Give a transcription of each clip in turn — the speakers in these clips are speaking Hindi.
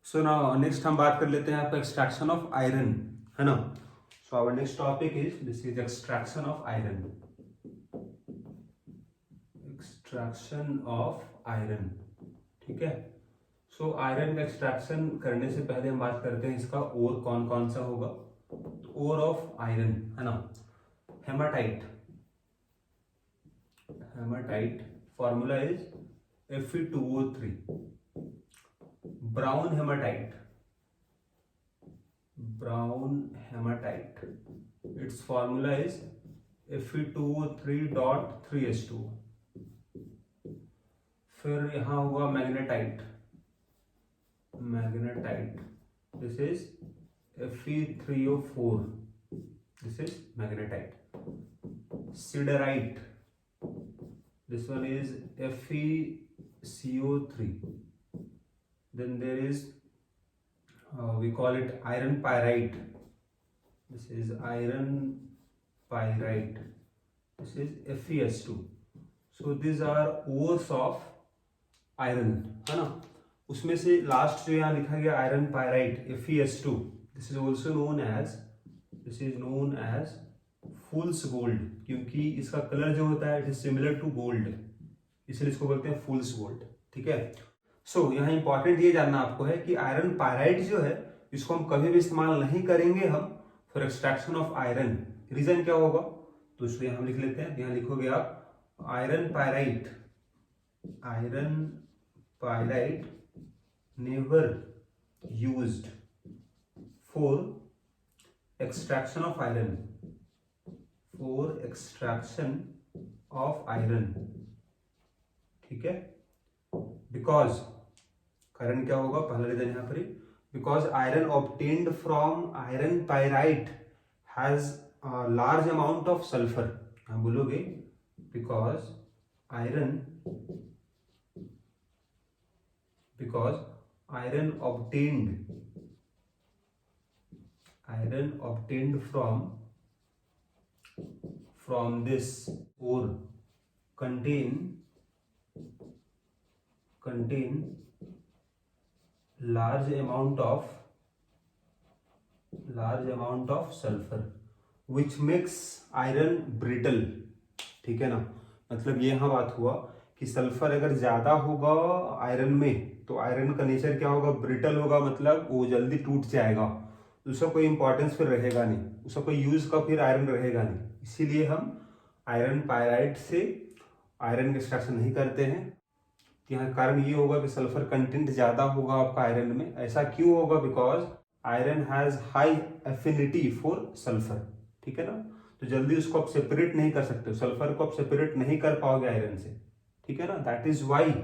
सो नाउ नेक्स्ट हम बात कर लेते हैं आपका एक्सट्रैक्शन ऑफ आयरन, है ना। So our next topic is this is extraction of iron. Extraction of iron, ठीक है। सो आयरन का एक्सट्रैक्शन करने से पहले हम बात करते हैं इसका ओर कौन कौन सा होगा। तो ओर ऑफ आयरन, है ना, haematite. Haematite formula is Fe2O3। Brown haematite, brown haematite, it's formula is Fe2O3.3H2। फिर यहां हुआ magnetite, magnetite, this is Fe3O4, this is magnetite. सिडराइट, this one is FeCO3. Then there is we call it iron pyrite, this is iron pyrite, this is FeS2. so these are ores of iron, है ना। उसमें से लास्ट जो यहाँ लिखा गया iron pyrite FeS2, this is also known as, this is known as fool's gold, क्योंकि इसका कलर जो होता है it is similar to gold, इसलिए इसको बोलते हैं फूल्स गोल्ड, ठीक है। सो यहाँ इंपॉर्टेंट ये जानना आपको है कि आयरन पायराइट जो है इसको हम कभी भी इस्तेमाल नहीं करेंगे हम for extraction of iron. Reason क्या होगा, तो इसलिए हम लिख लेते हैं, यहाँ लिखोगे आप iron pyrite, iron pyrite never used for extraction of iron, for extraction of iron, ठीक है। बिकॉज कारण क्या होगा, पहला रीजन यहां पर, because iron obtained from iron pyrite has large amount of sulphur. यहां बोलोगे because iron, because iron obtained from this ore contain large amount of sulfur which makes iron brittle, ठीक है ना। मतलब ये यहाँ बात हुआ कि सल्फर अगर ज्यादा होगा आयरन में तो आयरन का नेचर क्या होगा, ब्रिटल होगा, मतलब वो जल्दी टूट जाएगा, उसका कोई इंपॉर्टेंस फिर रहेगा नहीं, उसका कोई यूज का फिर आयरन रहेगा नहीं। इसीलिए हम आयरन पायराइट से आयरन का एक्सट्रैक्शन नहीं करते हैं। यहाँ कारण ये होगा कि सल्फर कंटेंट ज्यादा होगा आपका आयरन में। ऐसा क्यों होगा, because iron has high affinity for sulphur, ठीक है ना। तो जल्दी उसको आप सेपरेट नहीं कर सकते, सल्फर को आप सेपरेट नहीं कर पाओगे आयरन से, ठीक है ना। दैट इज वाई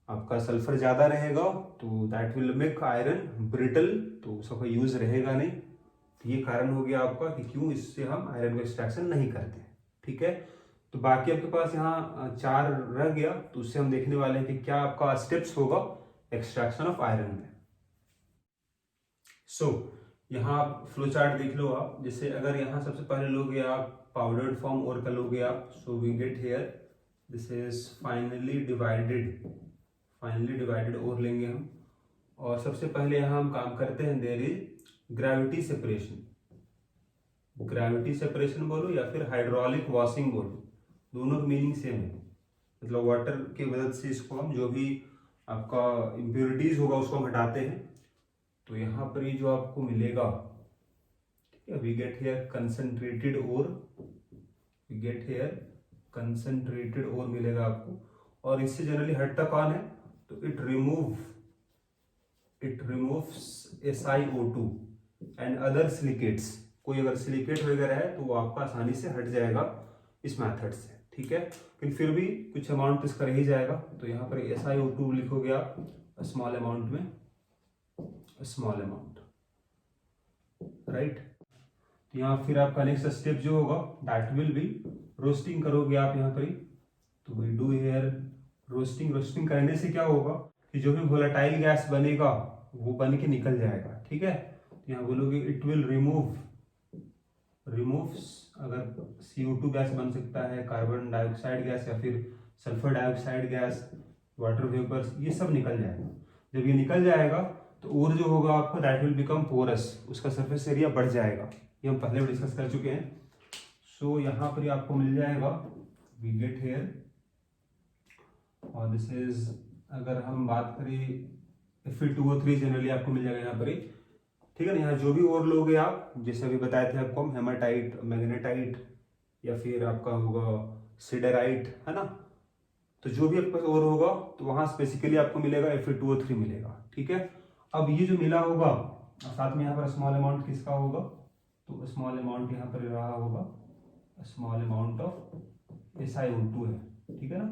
आपका सल्फर ज्यादा रहेगा तो that will make iron brittle, तो उसका कोई यूज रहेगा नहीं। तो ये कारण हो गया आपका कि क्यों इससे हम आयरन का एक्सट्रैक्शन नहीं करते, ठीक है। तो बाकी आपके पास यहाँ 4 रह गया, तो उससे हम देखने वाले हैं कि क्या आपका स्टेप्स होगा एक्सट्रैक्शन ऑफ आयरन में। सो यहाँ आप फ्लो चार्ट देख लो आप, जैसे अगर यहाँ सबसे पहले लोगे आप पाउडर्ड फॉर्म और कर लोगे आप, so we get here this is finally divided और लेंगे हम। और सबसे पहले यहाँ हम काम करते हैं, देयर इज ग्रेविटी सेपरेशन बोलो या फिर हाइड्रोलिक वॉशिंग बोलो, दोनों की मीनिंग सेम है। मतलब वाटर की मदद से इसको हम जो भी आपका इम्प्योरिटीज होगा उसको हम हटाते हैं। तो यहाँ पर ये जो आपको मिलेगा, ठीक है, वी गेट हियर कंसंट्रेटेड और मिलेगा आपको। और इससे जनरली हटता कौन है, तो it removes SiO2 and other silicates. कोई अगर सिलिकेट वगैरह है तो वो आपका आसानी से हट जाएगा इस मेथड से, ठीक है। लेकिन फिर भी कुछ अमाउंट इसका रह ही जाएगा, तो यहाँ पर SiO2 लिखोगे आप स्मॉल अमाउंट में, स्मॉल अमाउंट, राइट। तो यहाँ फिर आपका नेक्स्ट स्टेप जो होगा दैट विल बी रोस्टिंग करोगे आप यहाँ पर ही। तो वी डू हियर रोस्टिंग करने से क्या होगा कि जो भी वोलेटाइल गैस बनेगा वो बन के निकल जाएगा, ठीक है। तो यहाँ बोलोगे इट विल रिमूव्स, अगर CO2 गैस बन सकता है, कार्बन डाइऑक्साइड गैस या फिर sulphur dioxide gas, water vapours, ये सब निकल जाएगा। जब ये निकल जाएगा तो और जो होगा आपका दैट विल बिकम पोरस, उसका सरफेस एरिया बढ़ जाएगा। ये हम पहले भी डिस्कस कर चुके हैं। सो यहाँ पर आपको मिल जाएगा वी गेट हेयर, और दिस इज, अगर हम बात करें Fe2O3 जनरली आपको मिल जाएगा यहाँ पर ही, ठीक है ना। यहाँ जो भी और लोगे आप, जैसे अभी बताए थे आपको, हेमाटाइट, मैग्नेटाइट, या फिर आपका होगा सिडराइट, है ना। तो जो भी आपके पास और होगा तो वहाँ स्पेसिफिकली आपको मिलेगा Fe2O3 मिलेगा, ठीक है। अब ये जो मिला होगा, साथ में यहाँ पर स्मॉल अमाउंट किसका होगा, तो स्मॉल अमाउंट यहाँ पर रहा होगा स्मॉल अमाउंट ऑफ SiO2 है, ठीक है ना।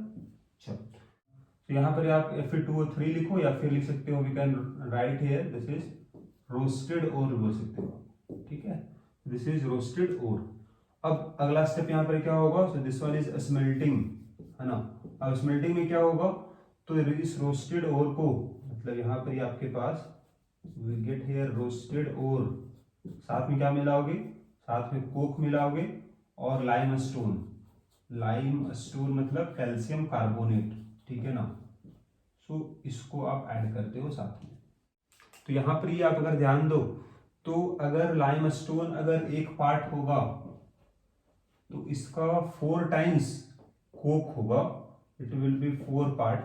चलो, तो यहाँ पर आप Fe2O3 लिखो, या फिर लिख सकते हो we can write here this is roasted ore बोल सकते हो, ठीक है। This is roasted ore. अब अगला स्टेप यहाँ पर क्या होगा, so this one is smelting, है ना। अब स्मेल्टिंग में क्या होगा, तो इस रोस्टेड ओर को, मतलब यहाँ पर आपके पास वी गेट हियर रोस्टेड ओर, साथ में क्या मिलाओगे, साथ में कोक मिलाओगे और लाइम स्टोन। लाइम स्टोन मतलब कैल्शियम कार्बोनेट, ठीक है ना। सो इसको आप ऐड करते हो साथ में। तो यहाँ पर ये आप अगर ध्यान दो, तो अगर लाइम स्टोन अगर एक पार्ट होगा तो इसका 4 टाइम्स कोक होगा, इट विल बी 4 पार्ट,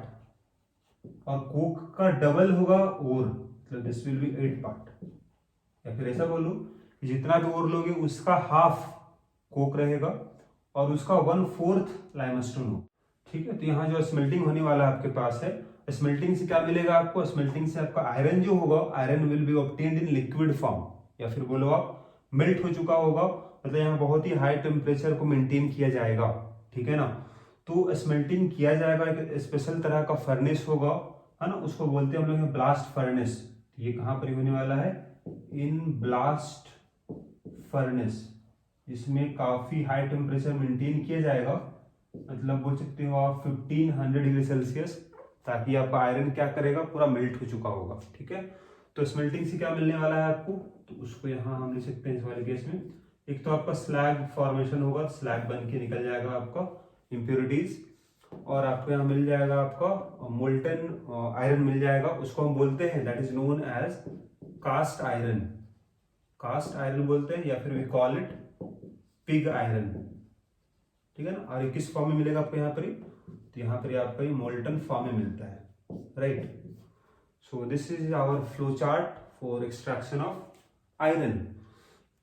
और कोक का डबल होगा और, मतलब दिस विल बी 8 पार्ट। या फिर ऐसा बोलो कि जितना भी और लोगे उसका हाफ कोक रहेगा और उसका 1/4 लाइमस्टोन हो, ठीक है। तो यहाँ जो स्मेल्टिंग होने वाला आपके पास है, स्मेल्टिंग से क्या मिलेगा आपको, स्मेल्टिंग से आपका आयरन जो होगा, iron will be obtained in liquid form, या फिर बोलो आप मेल्ट हो चुका होगा, मतलब यहाँ बहुत ही हाई टेम्परेचर को मेंटेन किया जाएगा, ठीक है ना। तो स्मेल्टिंग किया जाएगा, एक स्पेशल तरह का फर्नेस होगा, है ना, उसको बोलते हैं हम लोग ब्लास्ट फर्नेस। ये कहाँ पर होने वाला है, इन ब्लास्ट फर्नेस, इसमें काफी हाई टेम्परेचर मेंटेन किया जाएगा, मतलब बोल सकते हो आप 1500 डिग्री सेल्सियस, ताकि आपका आयरन क्या करेगा, पूरा मेल्ट हो चुका होगा, ठीक है। तो स्मेल्टिंग से क्या मिलने वाला है आपको, तो उसको यहाँ हम लिख सकते हैं इस वाले केस में, एक तो आपका स्लैग फॉर्मेशन होगा, स्लैग बन के निकल जाएगा आपका इम्प्योरिटीज, और आपको यहाँ मिल जाएगा आपका मोल्टन आयरन मिल जाएगा, उसको हम बोलते हैं that is known as cast iron. Cast iron बोलते हैं, या फिर we call it pig iron, ठीक है ना। और ये किस फॉर्म में मिलेगा आपको यहाँ पर, तो यहाँ पर आपका ये मोल्टन फॉर्म में मिलता है, right. So this is our flow chart for extraction of iron.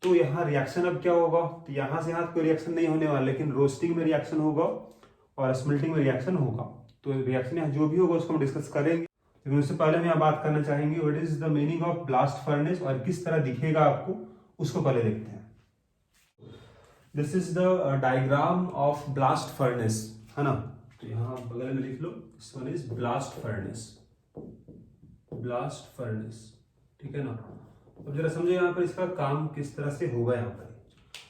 तो यहाँ रिएक्शन अब क्या होगा, तो यहाँ से यहाँ कोई रिएक्शन नहीं होने वाला, लेकिन रोस्टिंग में रिएक्शन होगा और स्मेल्टिंग में रिएक्शन होगा। तो रिएक्शन यहाँ जो भी होगा उसको हम डिस्कस करेंगे, लेकिन उससे पहले मैं यहाँ बात करना चाहेंगे what is the meaning of blast furnace, और किस तरह दिखेगा आपको, उसको पहले देखते हैं। This is the diagram of blast furnace, है ना। तो यहाँ बगल में लिख लो, this one is blast furnace, blast furnace, ठीक है ना। अब जरा समझो यहाँ पर इसका काम किस तरह से होगा। यहाँ पर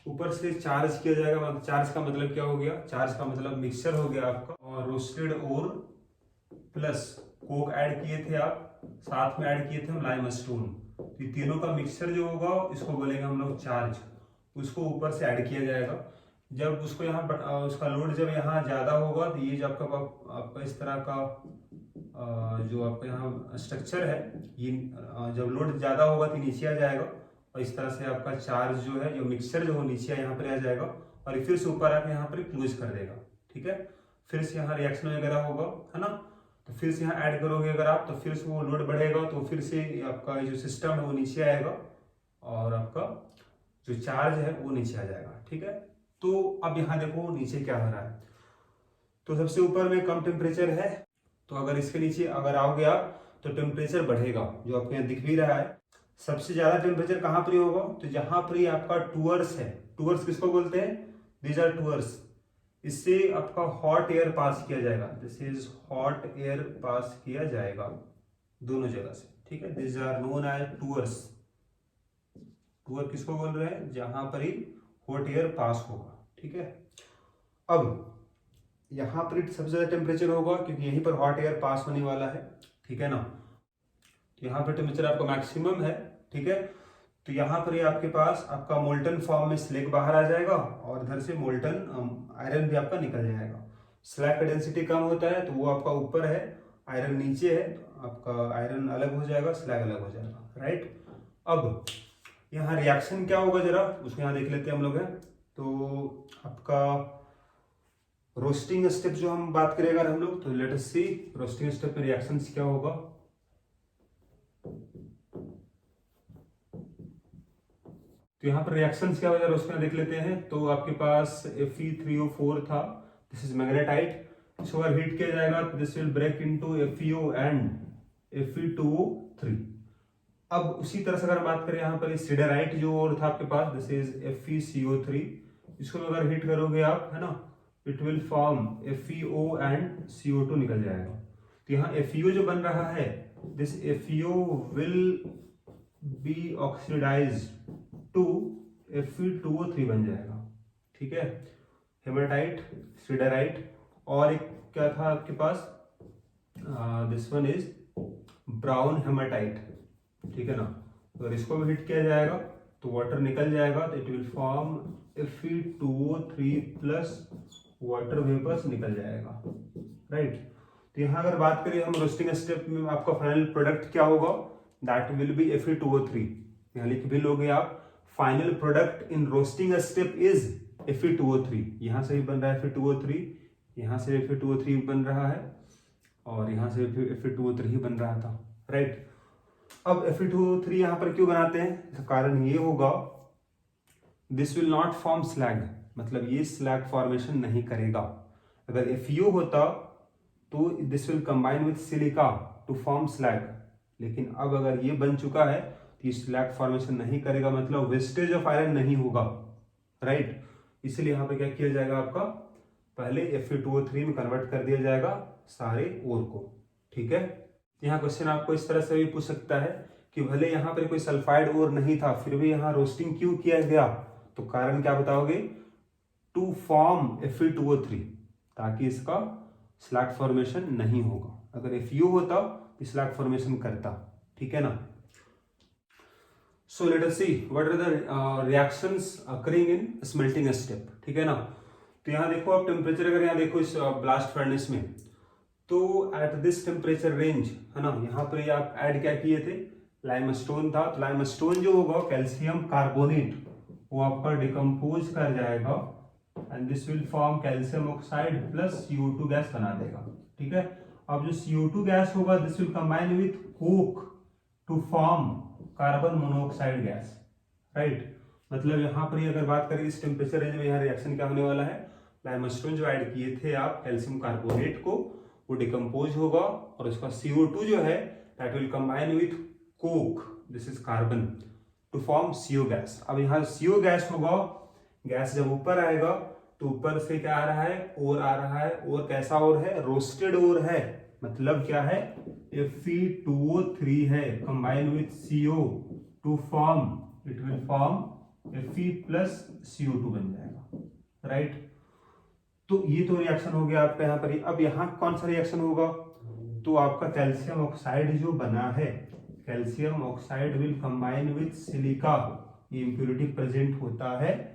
ऊपर से चार्ज किया जाएगा, चार्ज का मतलब क्या हो गया, चार्ज का मतलब मिक्सचर हो गया आपका, और रोस्टेड ओर प्लस कोक ऐड किए थे आप, साथ में ऐड किए थे हम लाइम स्टोन, तो ये तीनों का मिक्सचर जो होगा इसको बोलेंगे हम लोग चार्ज, उसको ऊपर से ऐड किया जाएगा। जब उसको यहाँ उसका लोड जब यहाँ ज्यादा होगा, तो ये जो आपका इस तरह का जो आपका यहाँ स्ट्रक्चर है, ये जब लोड ज्यादा होगा तो नीचे आ जाएगा, और इस तरह से आपका चार्ज जो है, जो मिक्सचर जो हो नीचे यहाँ पर आ जाएगा, और फिर से ऊपर आके यहाँ पर क्लोज कर देगा, ठीक है। फिर से यहाँ रिएक्शन वगैरह होगा, है ना, तो फिर से यहाँ ऐड करोगे अगर आप, तो फिर से वो लोड बढ़ेगा, तो फिर से आपका जो सिस्टम है वो नीचे आएगा, और आपका जो चार्ज है वो नीचे आ जाएगा, ठीक है। तो अब यहाँ देखो नीचे क्या हो रहा है, तो सबसे ऊपर में कम टेम्परेचर है, तो अगर इसके नीचे अगर आओगे आप तो टेम्परेचर बढ़ेगा, जो आपको यहाँ दिख भी रहा है। सबसे ज्यादा टेम्परेचर कहाँ पर होगा, तो जहां पर ही आपका टूअर्स है, टूअर्स किसको बोलते हैं, दीज आर टूअर्स, इससे आपका हॉट एयर पास किया जाएगा, this is hot air pass किया जाएगा दोनों जगह से, ठीक है। This are known as tuyeres. Tuyere किसको बोल रहे हैं, जहां पर ही हॉट एयर पास होगा, ठीक है। अब यहाँ पर सबसे ज्यादा टेम्परेचर होगा क्योंकि यहीं पर हॉट एयर पास होने वाला है, ठीक है ना। तो यहाँ पर टेम्परेचर आपका मैक्सिमम है, ठीक है। तो यहाँ पर ये आपके पास आपका मोल्टन फॉर्म में स्लैग बाहर आ जाएगा, और इधर से मोल्टन आयरन भी आपका निकल जाएगा। स्लैग का डेंसिटी कम होता है तो वो आपका ऊपर है, आयरन नीचे है, आपका आयरन अलग हो जाएगा, स्लैग अलग हो जाएगा, राइट। अब यहाँ रिएक्शन क्या होगा जरा उसमें यहाँ देख लेते हैं हम लोग हैं। तो आपका रोस्टिंग स्टेप जो हम बात करेंगे अगर हम लोग, तो लेट अस सी रोस्टिंग स्टेप में रिएक्शंस क्या होगा। तो यहाँ पर रिएक्शंस क्या होगा उसमें देख लेते हैं। तो आपके पास Fe3O4 था, दिस इज मैग्नेटाइट, इसको अगर हीट किया जाएगा तो this will break into FeO and Fe2O3। अब उसी तरह से अगर बात करें यहाँ पर सिडेराइट जो और था आपके पास, दिस इज FeCO3, इसको अगर हीट करोगे आप, है ना, it will form FeO and CO2 निकल जाएगा। तो यहाँ FeO जो बन रहा है, this FeO will be oxidized to Fe2O3 बन जाएगा, ठीक है। हेमाटाइट, सिडेराइट, और एक क्या था आपके पास, this one is brown haematite, ठीक है ना। अगर इसको भी हिट किया जाएगा तो वाटर निकल जाएगा, तो it will form Fe2O3 plus water vapours निकल जाएगा, राइट। तो यहाँ अगर बात करें हम रोस्टिंग स्टेप में आपका फाइनल प्रोडक्ट क्या होगा, दैट विल बी Fe2O3। यहाँ लिख भी लोगे आप, final product in roasting step is Fe2O3। यहाँ से भी बन रहा है Fe2O3, यहाँ से Fe2O3 बन रहा है, और यहाँ से Fe2O3 ही बन रहा था, राइट। अब Fe2O3 यहाँ पर क्यों बनाते हैं, इसका कारण ये होगा, this will not form slag, मतलब ये स्लैग फॉर्मेशन नहीं करेगा। अगर FeO होता तो this will combine with silica to form slag, लेकिन अब अगर ये बन चुका है तो ये स्लैग फॉर्मेशन नहीं करेगा, मतलब वेस्टेज ऑफ आयरन नहीं होगा, राइट। इसलिए यहाँ पर क्या किया जाएगा, आपका पहले Fe2O3 में कन्वर्ट कर दिया जाएगा सारे ओर को, ठीक है। यहाँ क्वेश्चन आपको इस तरह से भी पूछ सकता है कि भले यहाँ पर कोई सल्फाइड ओर नहीं था, फिर भी यहाँ रोस्टिंग क्यों किया गया, तो कारण क्या बताओगे, टू फॉर्म Fe2O3, ताकि इसका स्लैग फॉर्मेशन नहीं होगा। अगर FeO होता तो स्लैग फॉर्मेशन करता, ठीक है ना। So let us see what are the reactions occurring in smelting step, ठीक है ना। तो यहाँ देखो आप टेम्परेचर, अगर यहाँ देखो इस ब्लास्ट फर्नेस में, तो एट दिस टेम्परेचर रेंज, है ना, यहाँ पर आप ऐड क्या किए थे, लाइमस्टोन था। तो लाइमस्टोन जो होगा कैल्शियम कार्बोनेट, वो आपका डिकम्पोज कर जाएगा and this will form calcium oxide plus CO2 gas बना देगा, ठीक है। अब जो CO2 गैस होगा, this will combine with coke to form carbon monoxide gas, right. मतलब यहाँ पर अगर बात करें इस टेम्परेचर रेंज में, यहाँ रिएक्शन क्या होने वाला है, लाइमस्टोन जो ऐड किए थे आप कैल्शियम कार्बोनेट को, वो डिकम्पोज होगा, और उसका CO2 जो है that will combine with coke, this is carbon, to form CO gas. अब यहाँ CO गैस होगा, गैस जब ऊपर आएगा तो ऊपर से क्या आ रहा है, ओर आ रहा है, और कैसा ओर है, रोस्टेड ओर है, मतलब क्या है, Fe2O3 है combine with CO to form, it will form Fe plus CO2 बन जाएगा, राइट। तो ये तो रिएक्शन हो गया आपका यहाँ पर। अब यहाँ कौन सा रिएक्शन होगा, तो आपका कैल्शियम ऑक्साइड जो बना है, calcium oxide will combine with silica, ये इंप्योरिटी प्रेजेंट होता है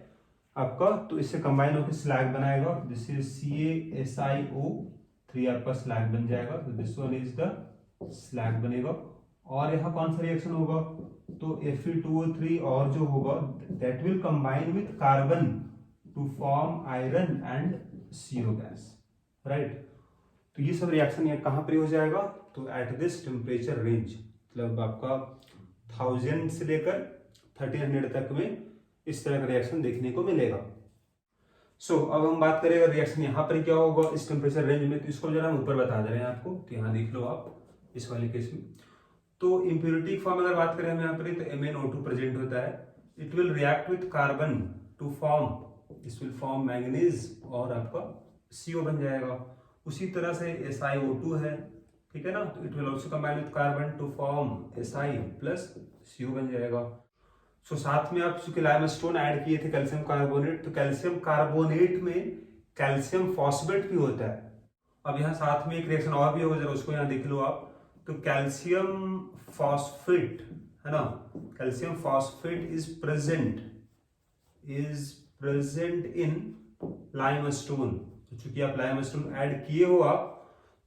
आपका, तो इससे कंबाइन होकर स्लैग बनाएगा, दिस इज CaSiO3 आपका स्लैग बन जाएगा, तो this one is the slag बनेगा। और यहाँ कौन सा रिएक्शन होगा, तो Fe2O3 और जो होगा that will combine with carbon to form iron and CO gas, right. तो ये सब रिएक्शन ये कहाँ पर हो जाएगा, तो एट दिस टेम्परेचर रेंज, मतलब आपका 1000 से लेकर 1300 तक में इस तरह का रिएक्शन देखने को मिलेगा। अब हम बात करें रिएक्शन यहाँ पर क्या होगा इस टेम्परेचर रेंज में, तो इसको जरा हम ऊपर बता दे रहे हैं आपको, तो यहाँ देख लो आप इस वाले केस में। तो इम्प्योरिटी फॉर्म अगर बात करें हम यहाँ पर, तो MnO2 प्रेजेंट होता है, it will react with carbon to form, this will form manganese, और आपका CO बन जाएगा। उसी तरह से SiO2 है, ठीक है ना, तो it will also combine with carbon to form Si plus CO बन जाएगा। साथ में आप चूंकि लाइमस्टोन ऐड किए थे कैल्शियम कार्बोनेट, तो कैल्शियम कार्बोनेट में कैल्शियम फॉस्फेट भी होता है। अब यहाँ साथ में एक रिएक्शन और भी होगा, जरा उसको यहाँ देख लो आप, तो कैल्शियम फॉस्फेट, है ना, calcium phosphate is present in limestone. तो चूंकि आप लाइमस्टोन ऐड किए हो आप,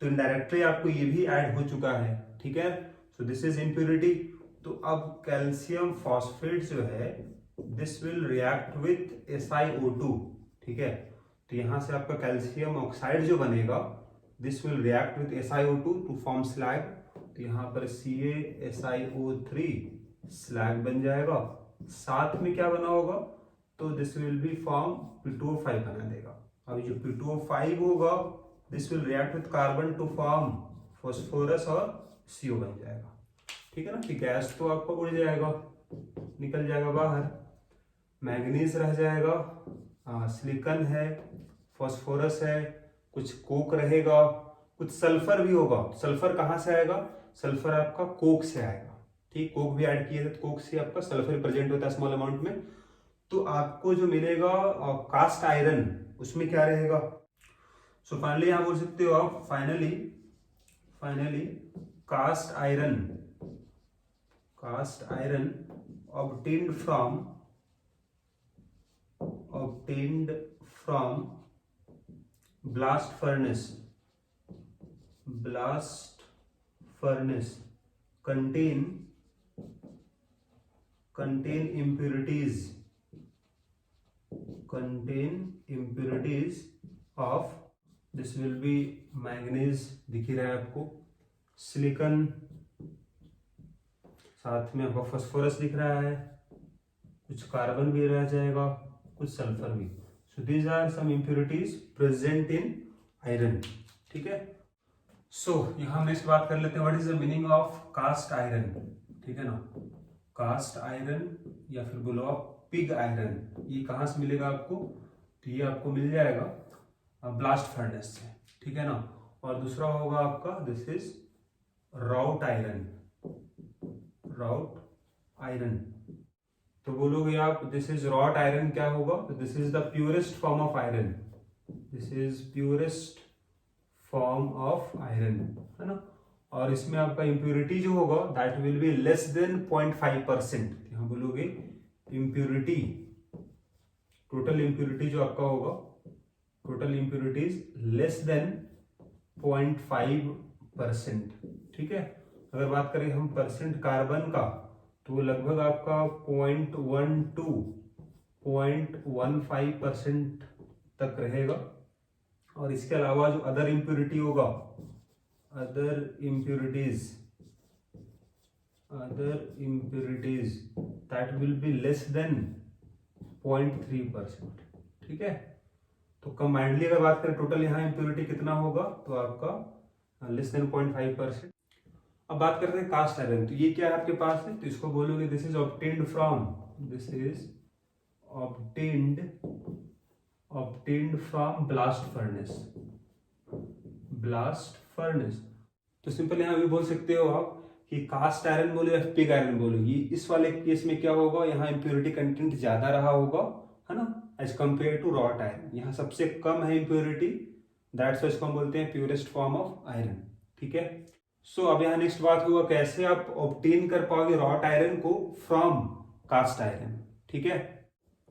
तो इनडायरेक्टली आपको ये भी ऐड हो चुका है, ठीक है। सो दिस इज इम्प्योरिटी। तो अब कैल्शियम फॉस्फेट जो है this will react with SiO2, ठीक है। तो यहाँ से आपका कैल्शियम ऑक्साइड जो बनेगा this will react with SiO2 to form slag. तो यहाँ पर CaSiO3 स्लैग बन जाएगा। साथ में क्या बना होगा, तो this will be form P2O5 बना देगा। अब जो P2O5 होगा this will react with carbon to form phosphorus और CO बन जाएगा, ठीक है ना। कि गैस तो आपका उड़ जाएगा, निकल जाएगा बाहर, मैग्नीज रह जाएगा, सिलिकॉन है, फॉस्फोरस है, कुछ कोक रहेगा, कुछ सल्फर भी होगा। सल्फर कहाँ से आएगा, सल्फर आपका कोक से आएगा, ठीक। कोक भी ऐड किए थे, कोक से आपका सल्फर प्रेजेंट होता है स्मॉल अमाउंट में। तो आपको जो मिलेगा कास्ट आयरन, उसमें क्या रहेगा। सो फाइनली यहां बोल सकते हो आप finally cast iron obtained from blast furnace contain impurities of, this will be manganese दिख ही रहा है आपको, सिलिकॉन, साथ में आपका फॉस्फोरस दिख रहा है, कुछ कार्बन भी रह जाएगा, कुछ सल्फर भी। So these are some impurities present in iron, ठीक है। सो यहाँ नेक्स्ट बात कर लेते हैं, what is the meaning of cast iron, ठीक है ना। कास्ट आयरन या फिर बोलो आप पिग आयरन, ये कहाँ से मिलेगा आपको, तो ये आपको मिल जाएगा ब्लास्ट फर्नेस से, ठीक है ना। और दूसरा होगा आपका दिस इज राउट आयरन। तो बोलोगे आप दिस इज रॉट आयरन, क्या होगा, तो this is the purest form of iron, है ना। और इसमें आपका इम्प्योरिटी जो होगा that will be less than 0.5%। यहाँ बोलोगे इम्प्योरिटी, टोटल इम्प्योरिटी जो आपका होगा, टोटल इम्प्योरिटीज लेस देन 0.5%, ठीक है। अगर बात करें हम परसेंट कार्बन का, तो लगभग आपका 0.15% तक रहेगा। और इसके अलावा जो अदर इम्प्योरिटी होगा, other impurities that will be less than 0.3%, ठीक है। तो कंबाइंडली अगर बात करें टोटल यहाँ इम्प्योरिटी कितना होगा, तो आपका लेस देन 0.5%। अब बात करते हैं कास्ट आयरन। तो ये क्या है आपके पास है, तो इसको बोलोगे this is obtained from blast furnace. तो सिंपल यहाँ भी बोल सकते हो आप कि कास्ट आयरन बोलो या पिग आयरन बोलो, ये इस वाले केस में क्या होगा, यहाँ इम्प्योरिटी कंटेंट ज्यादा रहा होगा, है ना, as compare to wrought iron. यहाँ सबसे कम है इम्प्योरिटी, दैट्स व्हाई इसको हम बोलते हैं प्योरेस्ट फॉर्म ऑफ आयरन, ठीक है। सो अब यहाँ नेक्स्ट बात हुआ कैसे आप ऑब्टेन कर पाओगे रॉट आयरन को फ्रॉम कास्ट आयरन, ठीक है।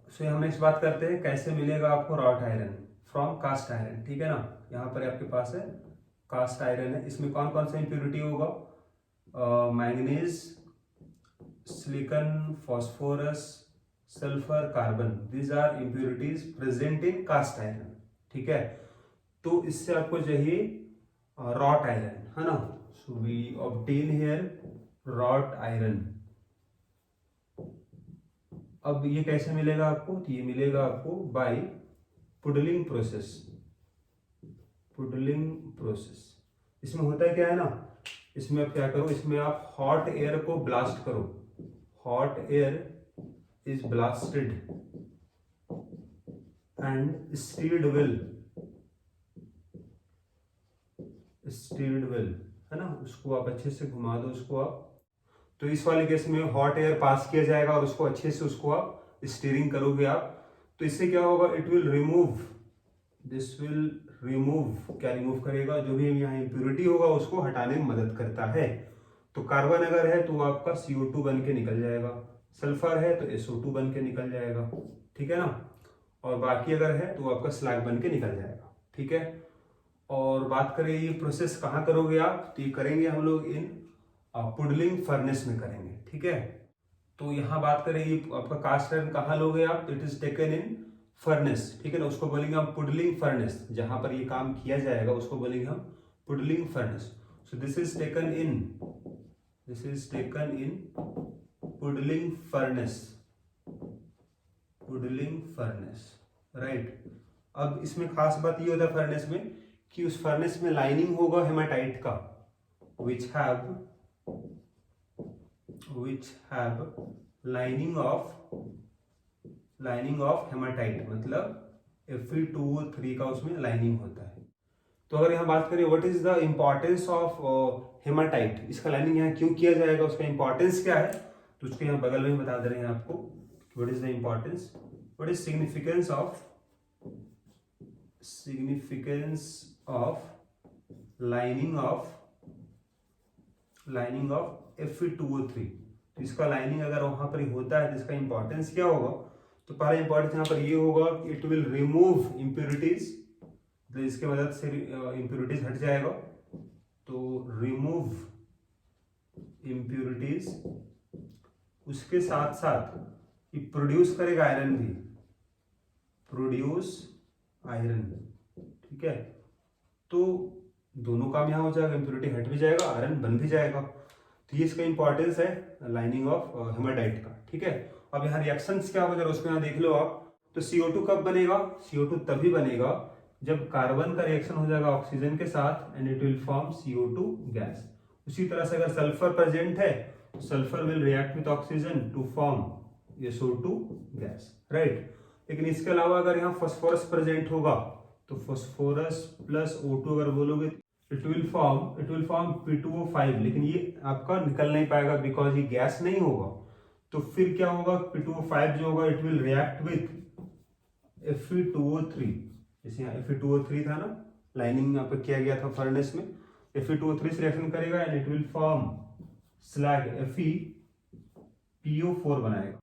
सो यहाँ नेक्स्ट बात करते हैं कैसे मिलेगा आपको wrought iron from cast iron, ठीक है ना। यहाँ पर आपके पास है कास्ट आयरन है, इसमें कौन कौन सा इम्प्योरिटी होगा, manganese, silicon, phosphorus, sulphur, carbon, these are impurities present in cast iron, ठीक है। तो इससे आपको चाहिए रॉट आयरन, है ना। So we obtain here wrought iron. अब ये कैसे मिलेगा आपको, तो ये मिलेगा आपको बाय पुडलिंग प्रोसेस। इसमें होता है क्या है ना, इसमें आप क्या करो, इसमें आप हॉट एयर को ब्लास्ट करो, hot air is blasted and stealth well, है ना, उसको आप अच्छे से घुमा दो उसको आप। तो इस वाले केस में हॉट एयर पास किया जाएगा और उसको अच्छे से उसको आप स्टीयरिंग करोगे आप। तो इससे क्या होगा, इट विल रिमूव, क्या रिमूव करेगा, जो भी यहाँ इम्प्योरिटी होगा उसको हटाने में मदद करता है। तो कार्बन अगर है तो आपका CO2 बन के निकल जाएगा, सल्फर है तो SO2 बन के निकल जाएगा, ठीक है ना। और बाकी अगर है तो आपका स्लैग बन के निकल जाएगा, ठीक है। और बात करें ये प्रोसेस कहाँ करोगे आप, तो ये करेंगे हम लोग इन पुडलिंग फर्नेस में करेंगे, ठीक है। तो यहाँ बात करें ये आपका कास्ट आयरन कहाँ लोगे आप, it is taken in furnace, ठीक है ना, उसको बोलेंगे हम पुडलिंग फर्नेस, जहां पर ये काम किया जाएगा उसको बोलेंगे हम puddling furnace. So this is taken in puddling furnace, right. अब इसमें खास बात ये होता है फर्नेस में कि उस फर्नेस में लाइनिंग होगा हेमाटाइट का, which have lining of haematite, मतलब Fe2O3 का उसमें लाइनिंग होता है। तो अगर यहाँ बात करें what is the importance of haematite, इसका लाइनिंग यहाँ क्यों किया जाएगा, उसका इंपॉर्टेंस क्या है, तो उसके यहाँ बगल में बता दे रहे हैं आपको what is the importance, what is significance of lining of Fe2O3। तो इसका लाइनिंग अगर वहां पर होता है तो इसका इंपॉर्टेंस क्या होगा, तो पहला इंपॉर्टेंस यहाँ पर ये होगा इट विल रिमूव इम्प्योरिटीज, तो इसके मदद से इम्प्योरिटीज हट जाएगा। तो रिमूव इम्प्योरिटीज, उसके साथ साथ ये प्रोड्यूस करेगा आयरन भी, ठीक है। तो दोनों काम यहाँ हो जाएगा, इम्प्योरिटी हट भी जाएगा, आयरन बन भी जाएगा। तो ये इसका इंपॉर्टेंस है लाइनिंग ऑफ हेमाटाइट का, ठीक है। अब यहाँ रिएक्शंस क्या होगा जरा उसको यहाँ देख लो आप। तो CO2 कब बनेगा, CO2 तभी बनेगा जब कार्बन का रिएक्शन हो जाएगा ऑक्सीजन के साथ and it will form CO2 gas. उसी तरह से अगर सल्फर प्रेजेंट है तो sulphur will react with oxygen to form SO2 gas, right. लेकिन इसके अलावा अगर यहाँ फास्फोरस प्रेजेंट होगा तो फास्फोरस प्लस O2 अगर बोलोगे इट विल फॉर्म P2O5, लेकिन ये आपका निकल नहीं पाएगा बिकॉज ये गैस नहीं होगा। तो फिर क्या होगा, P2O5 जो होगा it will react with Fe2O3, जैसे यहाँ Fe2O3 था ना, लाइनिंग यहाँ पे किया गया था फर्नेस में, Fe2O3 से रिएक्शन करेगा and it will form slag FePO4 बनाएगा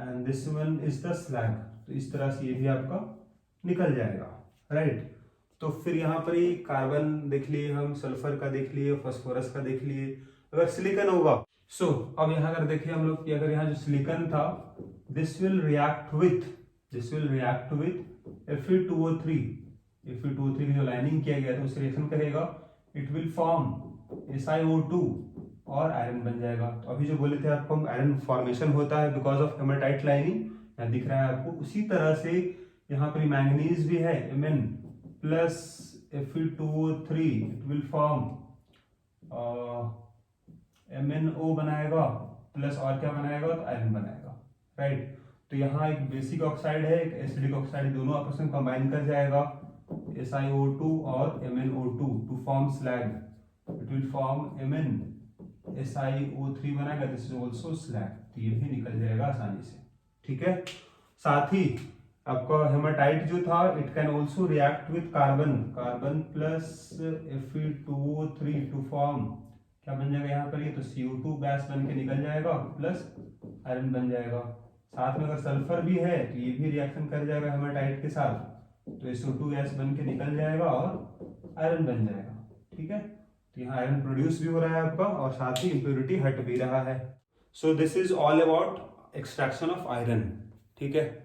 and this one is the slag. तो इस तरह से ये भी आपका निकल जाएगा, राइट। तो फिर यहाँ पर ही कार्बन देख लिए हम, सल्फर का देख लिए, फास्फोरस का देख लिए। अगर सिलिकॉन होगा अब यहाँ अगर देखिए हम लोग कि अगर यहाँ जो सिलिकॉन था this will react with Fe2O3 की जो लाइनिंग किया गया था उससे रिएक्शन करेगा, इट विल फॉर्म SiO2 और आयरन बन जाएगा। तो अभी जो बोले थे आपको आयरन फॉर्मेशन होता है बिकॉज ऑफ हेमाटाइट लाइनिंग, यहाँ दिख रहा है आपको। उसी तरह से यहाँ पर मैंगनीज भी है, Mn plus Fe2O3 it will form MnO बनाएगा प्लस और क्या बनाएगा, तो आयरन बनाएगा, राइट। तो यहाँ एक बेसिक ऑक्साइड है, एक एसिडिक ऑक्साइड, दोनों आपस में कंबाइन कर जाएगा SiO2 और MnO2 to form slag, it will form MnSiO3 बनाएगा, दिस इज आल्सो स्लैग। तो ये भी निकल जाएगा आसानी से, ठीक है। साथ ही आपका हेमाटाइट जो था it can also react with carbon plus Fe2O3 to form क्या बन जाएगा यहाँ पर, ये तो CO2 गैस बन के निकल जाएगा प्लस आयरन बन जाएगा। साथ में अगर सल्फर भी है तो ये भी रिएक्शन कर जाएगा हेमाटाइट के साथ, तो SO2 गैस बन के निकल जाएगा और आयरन बन जाएगा, ठीक है। तो यहाँ आयरन प्रोड्यूस भी हो रहा है आपका और साथ ही इम्प्योरिटी हट भी रहा है। सो this is all about extraction of iron, ठीक है।